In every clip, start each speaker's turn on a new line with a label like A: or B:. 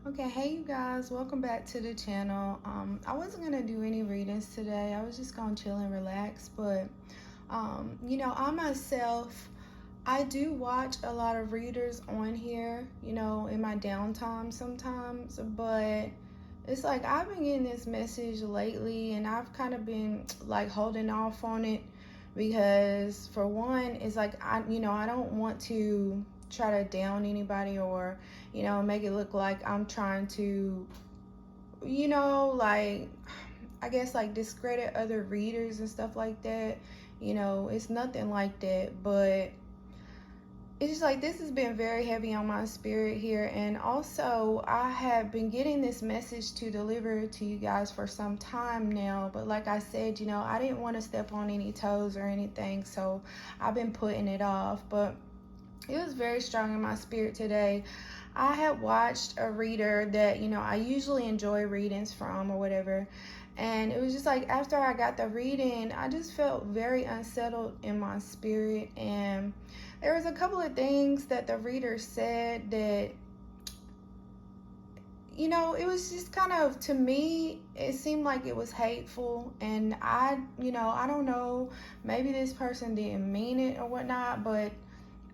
A: Okay, hey you guys, welcome back to the channel. I wasn't gonna do any readings today. I was just gonna chill and relax, but I myself, I do watch a lot of readers on here, in my downtime sometimes, but it's like I've been getting this message lately and I've kind of been like holding off on it because for one, it's like I don't want to try to down anybody or make it look like I'm trying to like I guess like discredit other readers and stuff like that. It's nothing like that, but it's just like this has been very heavy on my spirit here. And also I have been getting this message to deliver to you guys for some time now, but like I said, I didn't want to step on any toes or anything, so I've been putting it off. But it was very strong in my spirit today. I had watched a reader that I usually enjoy readings from or whatever, and it was just like after I got the reading, I just felt very unsettled in my spirit. And there was a couple of things that the reader said that it was just kind of, to me, it seemed like it was hateful. And I don't know, maybe this person didn't mean it or whatnot, but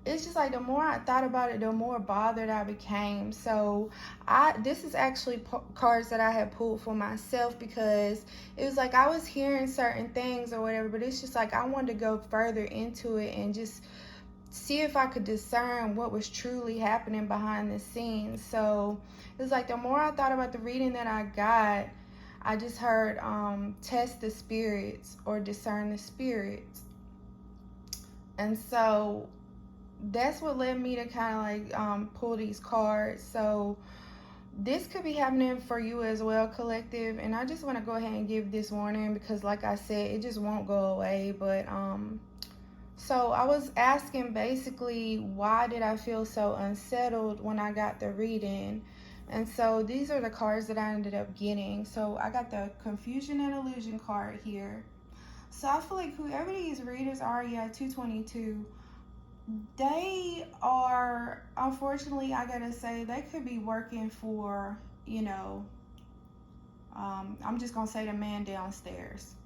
A: it's just like the more I thought about it, the more bothered I became. So this is actually cards that I had pulled for myself, because it was like I was hearing certain things or whatever, but it's just like I wanted to go further into it and just see if I could discern what was truly happening behind the scenes. So it was like the more I thought about the reading that I got, I just heard test the spirits or discern the spirits. And so that's what led me to kind of like pull these cards. So this could be happening for you as well, collective. And I just want to go ahead and give this warning because like I said, it just won't go away. But so I was asking basically, why did I feel so unsettled when I got the reading? And so these are the cards that I ended up getting. So I got the confusion and illusion card here. So I feel like whoever these readers are, 222, they are, unfortunately, I gotta say, they could be working for, I'm just gonna say the man downstairs,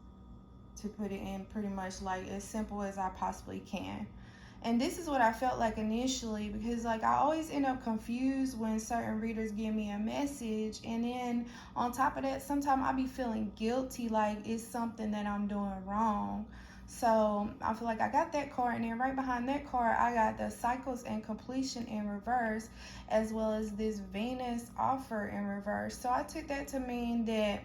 A: to put it in pretty much like as simple as I possibly can. And this is what I felt like initially, because like I always end up confused when certain readers give me a message, and then on top of that, sometimes I be feeling guilty like it's something that I'm doing wrong. So I feel like I got that card, and then right behind that card I got the cycles and completion in reverse, as well as this Venus offer in reverse. So I took that to mean that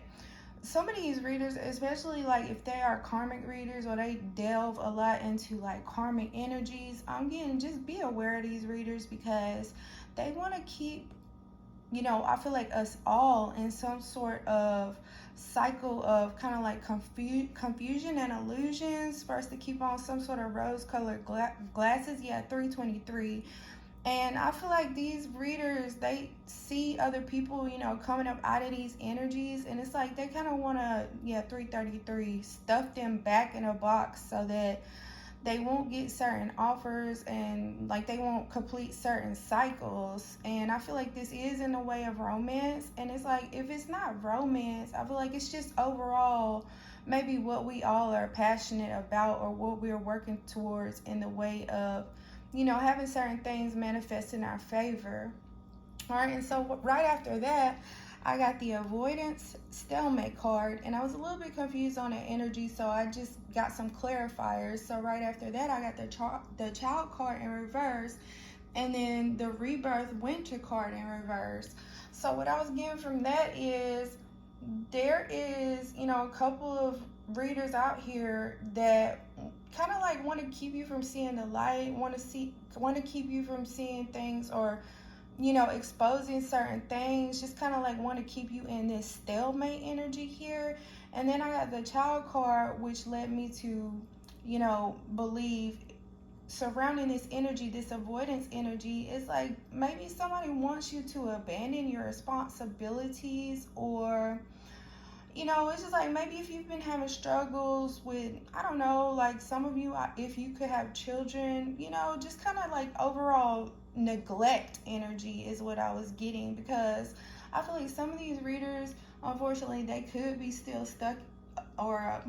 A: some of these readers, especially like if they are karmic readers or they delve a lot into like karmic energies, I'm getting, just be aware of these readers, because they want to keep, I feel like us all in some sort of cycle of kind of like confusion and illusions for us to keep on some sort of rose colored glasses. 323. And I feel like these readers, they see other people, coming up out of these energies. And it's like they kind of want to, 333, stuff them back in a box so that they won't get certain offers and like they won't complete certain cycles. And I feel like this is in the way of romance. And it's like, if it's not romance, I feel like it's just overall maybe what we all are passionate about or what we're working towards in the way of having certain things manifest in our favor. All right, and so right after that, I got the avoidance stalemate card, and I was a little bit confused on the energy, so I just got some clarifiers. So right after that, I got the child card in reverse, and then the rebirth winter card in reverse. So what I was getting from that is there is, a couple of readers out here that kind of like want to keep you from seeing the light, want to keep you from seeing things, or exposing certain things, just kind of like want to keep you in this stalemate energy here. And then I got the child card, which led me to believe, surrounding this energy, this avoidance energy, is like maybe somebody wants you to abandon your responsibilities, or it's just like maybe if you've been having struggles with, I don't know, like some of you, if you could have children, just kind of like overall neglect energy is what I was getting, because I feel like some of these readers, unfortunately, they could be still stuck or,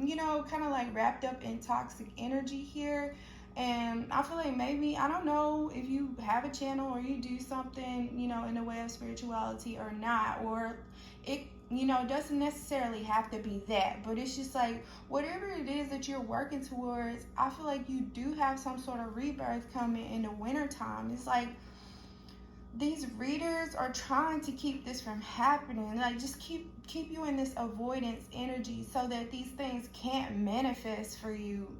A: kind of like wrapped up in toxic energy here. And I feel like maybe, I don't know if you have a channel or you do something, in the way of spirituality or not, or it, doesn't necessarily have to be that, but it's just like whatever it is that you're working towards, I feel like you do have some sort of rebirth coming in the wintertime. It's like these readers are trying to keep this from happening, like just keep you in this avoidance energy so that these things can't manifest for you,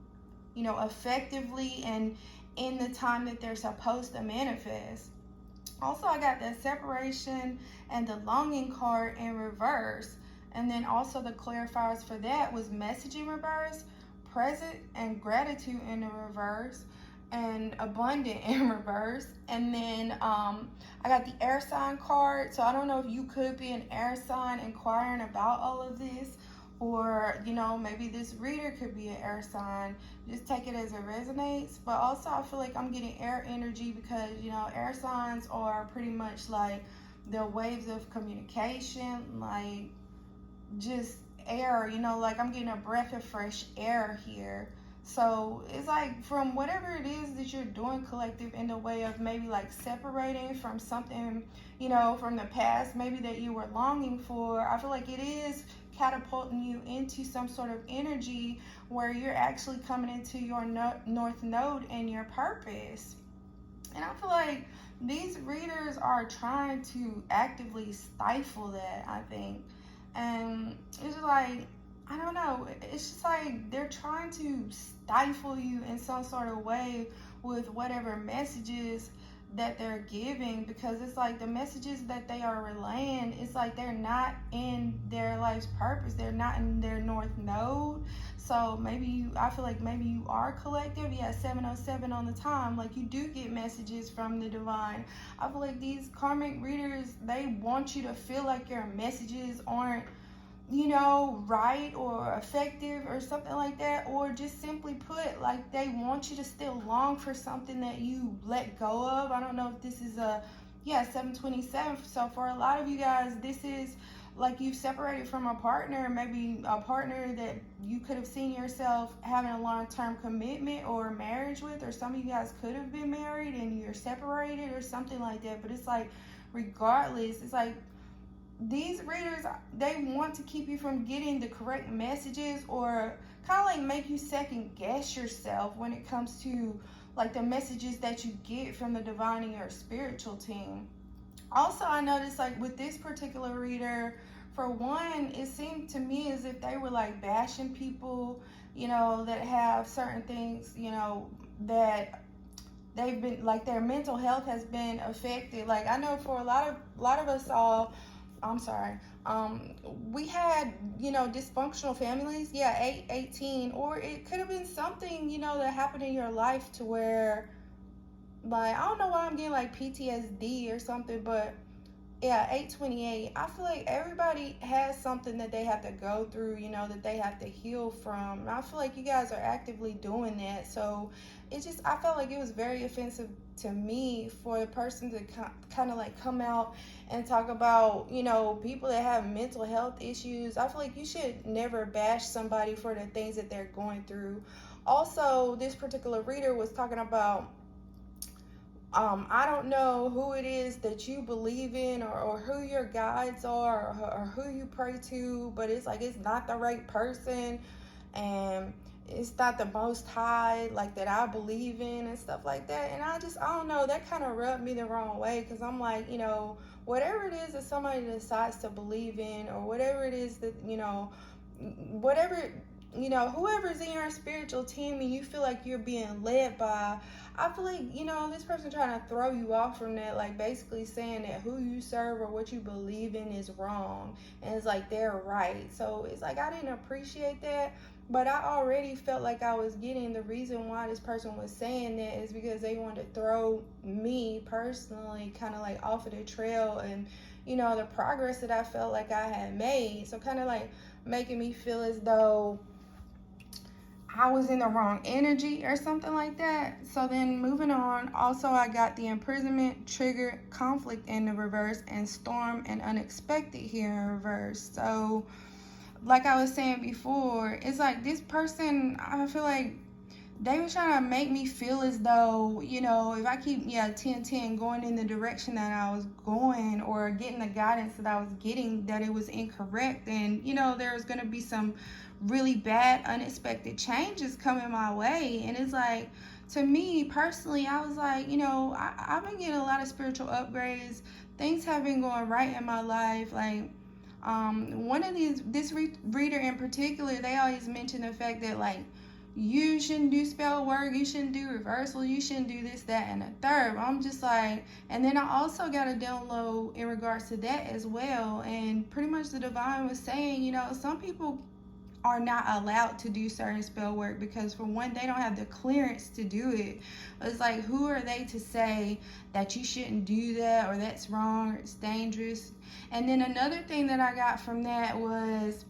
A: effectively and in the time that they're supposed to manifest. Also, I got the separation and the longing card in reverse. And then also the clarifiers for that was message in reverse, present and gratitude in the reverse, and abundant in reverse. And then I got the air sign card. So I don't know if you could be an air sign inquiring about all of this, or maybe this reader could be an air sign. Just take it as it resonates. But also I feel like I'm getting air energy because air signs are pretty much like the waves of communication, like just air, like I'm getting a breath of fresh air here. So it's like from whatever it is that you're doing, collective, in the way of maybe like separating from something, from the past, maybe that you were longing for, I feel like it is catapulting you into some sort of energy where you're actually coming into your north node and your purpose. And I feel like these readers are trying to actively stifle that, I think. And it's just like, I don't know, it's just like they're trying to stifle you in some sort of way with whatever messages that they're giving, because it's like the messages that they are relaying, it's like they're not in their life's purpose, they're not in their north node. So I feel like maybe you are collective. Yeah, 707 on the time, like you do get messages from the divine. I feel like these karmic readers, they want you to feel like your messages aren't right or effective or something like that, or just simply put, like they want you to still long for something that you let go of. I don't know if this is 727. So for a lot of you guys, this is like you've separated from a partner, maybe a partner that you could have seen yourself having a long-term commitment or marriage with, or some of you guys could have been married and you're separated or something like that. But it's like regardless, it's like these readers, they want to keep you from getting the correct messages, or kind of like make you second guess yourself when it comes to like the messages that you get from the divine and your spiritual team. Also, I noticed like with this particular reader, for one, it seemed to me as if they were like bashing people, that have certain things, that they've been like their mental health has been affected. Like I know for a lot of us all, we had, dysfunctional families. Yeah, 818, or it could have been something, that happened in your life to where, like, I don't know why I'm getting like PTSD or something, but yeah, 828. I feel like everybody has something that they have to go through, that they have to heal from. And I feel like you guys are actively doing that. So I felt like it was very offensive to me for the person to kind of like come out and talk about, people that have mental health issues. I feel like you should never bash somebody for the things that they're going through. Also, this particular reader was talking about, I don't know who it is that you believe in, or who your guides are, or who you pray to, but it's like it's not the right person, and it's not the most high like that I believe in and stuff like that. And I don't know, that kind of rubbed me the wrong way, because I'm like, whatever it is that somebody decides to believe in, or whatever it is that, whatever, whoever's in your spiritual team and you feel like you're being led by, I feel like, this person trying to throw you off from that, like basically saying that who you serve or what you believe in is wrong, and it's like they're right. So it's like I didn't appreciate that, but I already felt like I was getting the reason why this person was saying that is because they wanted to throw me personally kind of like off of the trail, and the progress that I felt like I had made. So kind of like making me feel as though I was in the wrong energy or something like that. So then moving on, also I got the imprisonment, trigger, conflict in the reverse, and storm and unexpected here in reverse. So like I was saying before, it's like this person, I feel like they were trying to make me feel as though, if I keep 10 going in the direction that I was going, or getting the guidance that I was getting, that it was incorrect, and there was going to be some really bad unexpected changes coming my way. And it's like, to me personally, I was like, I've been getting a lot of spiritual upgrades. Things have been going right in my life. Like, one of this reader in particular, they always mention the fact that, like, you shouldn't do spell work, you shouldn't do reversal, you shouldn't do this, that, and the third. I'm just like, and then I also got a download in regards to that as well. And pretty much the divine was saying, some people are not allowed to do certain spell work because, for one, they don't have the clearance to do it. It's like, who are they to say that you shouldn't do that, or that's wrong, or it's dangerous? And then another thing that I got from that was,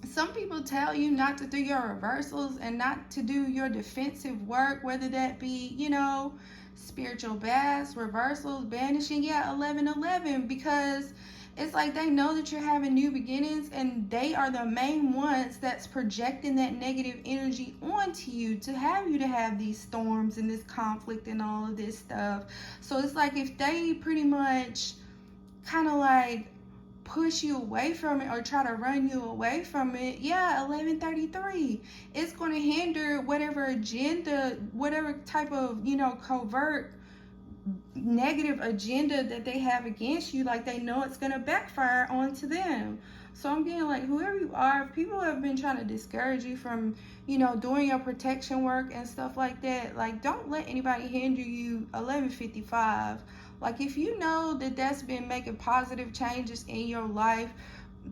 A: some people tell you not to do your reversals and not to do your defensive work, whether that be, spiritual baths, reversals, banishing, 1111, because it's like they know that you're having new beginnings, and they are the main ones that's projecting that negative energy onto you to have these storms and this conflict and all of this stuff. So it's like, if they pretty much kind of like push you away from it or try to run you away from it, 1133, it's going to hinder whatever agenda, whatever type of covert negative agenda that they have against you. Like, they know it's going to backfire onto them. So I'm getting like, whoever you are, if people have been trying to discourage you from doing your protection work and stuff like that, like, don't let anybody hinder you. 1155, like, if you know that that's been making positive changes in your life,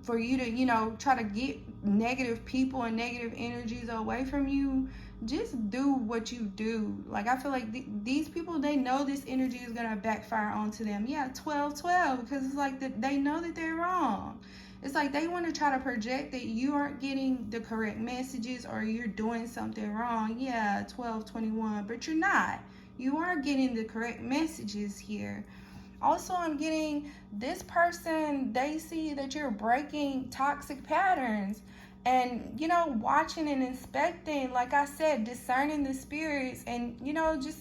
A: for you to try to get negative people and negative energies away from you, just do what you do. Like, I feel like these people, they know this energy is going to backfire onto them. 1212, because it's like they know that they're wrong. It's like they want to try to project that you aren't getting the correct messages, or you're doing something wrong. 1221, but you're not. You are getting the correct messages here. Also, I'm getting this person, they see that you're breaking toxic patterns, and watching and inspecting, like I said, discerning the spirits, and just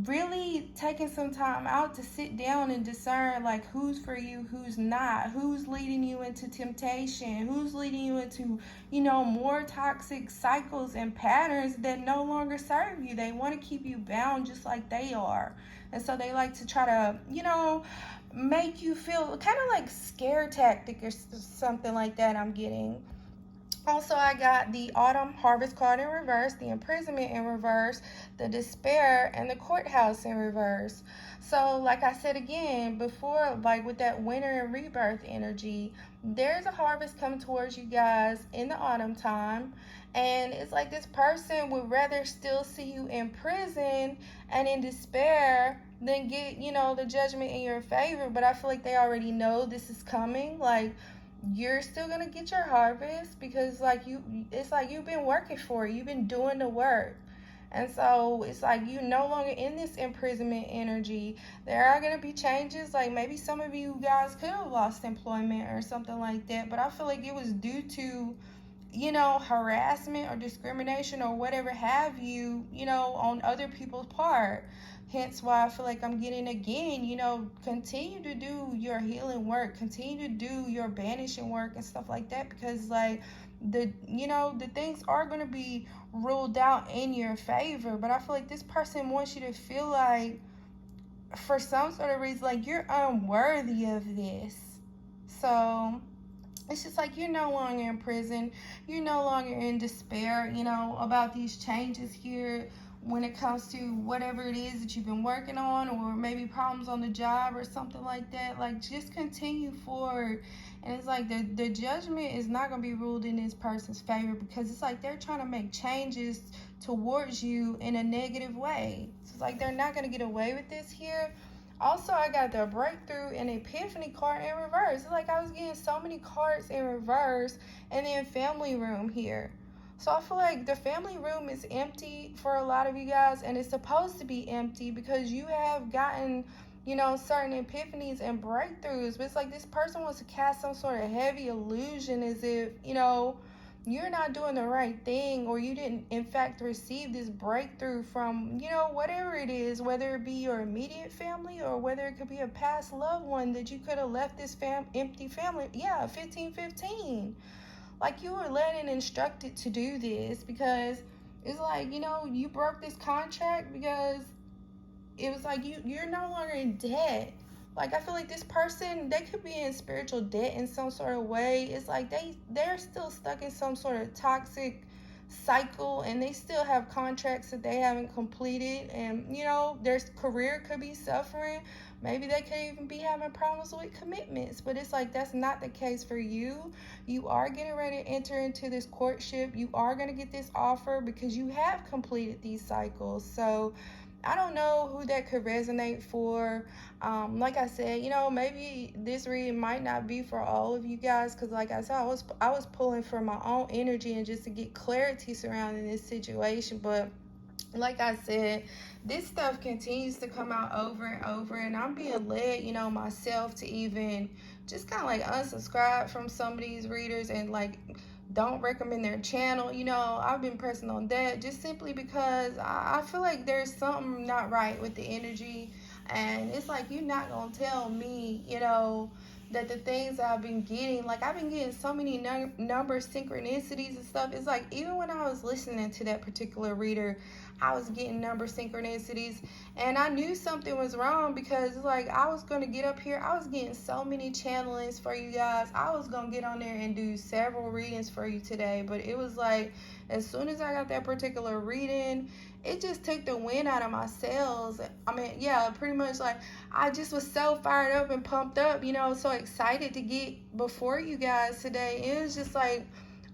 A: really taking some time out to sit down and discern, like, who's for you, who's not, who's leading you into temptation, who's leading you into more toxic cycles and patterns that no longer serve you. They want to keep you bound just like they are. And so they like to try to make you feel kind of like scare tactic or something like that, I'm getting. Also, I got the autumn harvest card in reverse, the imprisonment in reverse, the despair, and the courthouse in reverse. So, like I said again before, like with that winter and rebirth energy, there's a harvest coming towards you guys in the autumn time. And it's like this person would rather still see you in prison and in despair than get, the judgment in your favor. But I feel like they already know this is coming. Like, you're still gonna get your harvest, because it's like you've been working for it, you've been doing the work. And so it's like you're no longer in this imprisonment energy. There are gonna be changes, like maybe some of you guys could have lost employment or something like that, but I feel like it was due to harassment or discrimination or whatever have you, on other people's part. Hence why I feel like I'm getting again, continue to do your healing work, continue to do your banishing work and stuff like that, because like the things are going to be ruled out in your favor. But I feel like this person wants you to feel like, for some sort of reason, like you're unworthy of this. So it's just like you're no longer in prison, you're no longer in despair, about these changes here when it comes to whatever it is that you've been working on, or maybe problems on the job or something like that. Like, just continue forward. And it's like the judgment is not going to be ruled in this person's favor, because it's like they're trying to make changes towards you in a negative way. So it's like they're not going to get away with this here. Also, I got the breakthrough and epiphany card in reverse. It's like I was getting so many cards in reverse, and then family room here. So I feel like the family room is empty for a lot of you guys, and it's supposed to be empty because you have gotten, certain epiphanies and breakthroughs. But it's like this person wants to cast some sort of heavy illusion as if, you're not doing the right thing, or you didn't in fact receive this breakthrough from, whatever it is, whether it be your immediate family or whether it could be a past loved one that you could have left this empty family. Yeah, 1515. Like, you were led and instructed to do this because it's like, you broke this contract because it was like you're no longer in debt. Like, I feel like this person, they could be in spiritual debt in some sort of way. It's like they're still stuck in some sort of toxic cycle, and they still have contracts that they haven't completed, and their career could be suffering. Maybe they could even be having problems with commitments, but it's like that's not the case for you. You are getting ready to enter into this courtship. You are going to get this offer because you have completed these cycles. So I don't know who that could resonate for. Like I said, maybe this reading might not be for all of you guys, because like I said, I was pulling for my own energy and just to get clarity surrounding this situation. But like I said, this stuff continues to come out over and over, and I'm being led, myself to even just kind of like unsubscribe from some of these readers and like don't recommend their channel. I've been pressing on that just simply because I feel like there's something not right with the energy, and it's like you're not gonna tell me, that the things that I've been getting, like I've been getting so many number synchronicities and stuff. It's like even when I was listening to that particular reader, I was getting number synchronicities, and I knew something was wrong because it's like I was going to get up here. I was getting so many channelings for you guys. I was going to get on there and do several readings for you today, but it was like as soon as I got that particular reading, it just took the wind out of my sails. I mean, yeah, pretty much like I just was so fired up and pumped up, so excited to get before you guys today. It was just like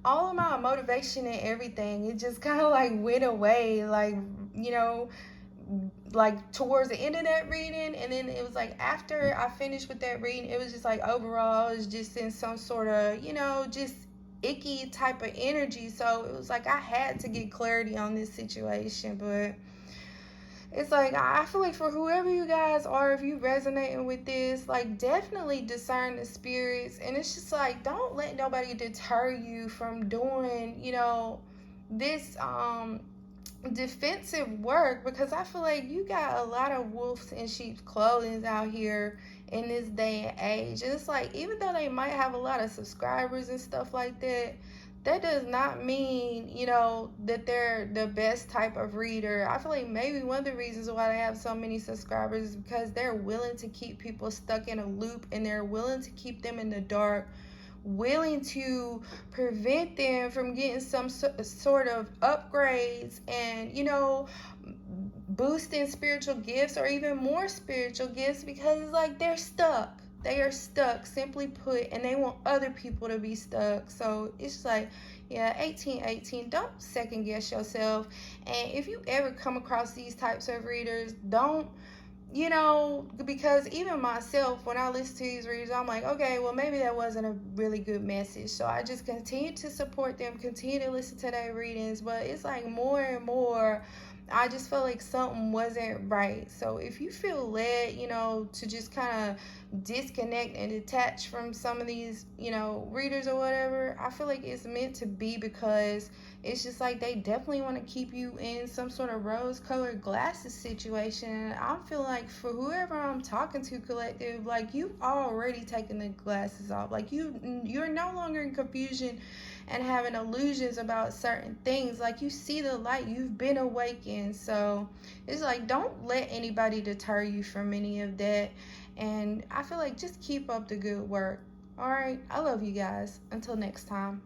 A: all of my motivation and everything, it just kind of like went away, like, like towards the end of that reading. And then it was like after I finished with that reading, it was just like overall I was just in some sort of, just icky type of energy. So it was like I had to get clarity on this situation. But it's like I feel like for whoever you guys are, if you resonating with this, like definitely discern the spirits. And it's just like, don't let nobody deter you from doing, this defensive work, because I feel like you got a lot of wolves in sheep's clothing out here in this day and age. And it's like, even though they might have a lot of subscribers and stuff like that, that does not mean, that they're the best type of reader. I feel like maybe one of the reasons why they have so many subscribers is because they're willing to keep people stuck in a loop, and they're willing to keep them in the dark, willing to prevent them from getting some sort of upgrades and, boosting spiritual gifts or even more spiritual gifts, because it's like they're stuck. They are stuck, simply put, and they want other people to be stuck. So it's like, yeah, 1818, don't second guess yourself. And if you ever come across these types of readers, don't, because even myself, when I listen to these readers, I'm like, okay, well, maybe that wasn't a really good message. So I just continue to support them, continue to listen to their readings. But it's like more and more, I just feel like something wasn't right. So if you feel led, to just kind of disconnect and detach from some of these, readers or whatever, I feel like it's meant to be, because it's just like they definitely want to keep you in some sort of rose-colored glasses situation. I feel like for whoever I'm talking to, collective, like you've already taken the glasses off. Like you're no longer in confusion and having illusions about certain things. Like you see the light, you've been awakened. So it's like, don't let anybody deter you from any of that. And I feel like just keep up the good work. All right, I love you guys. Until next time.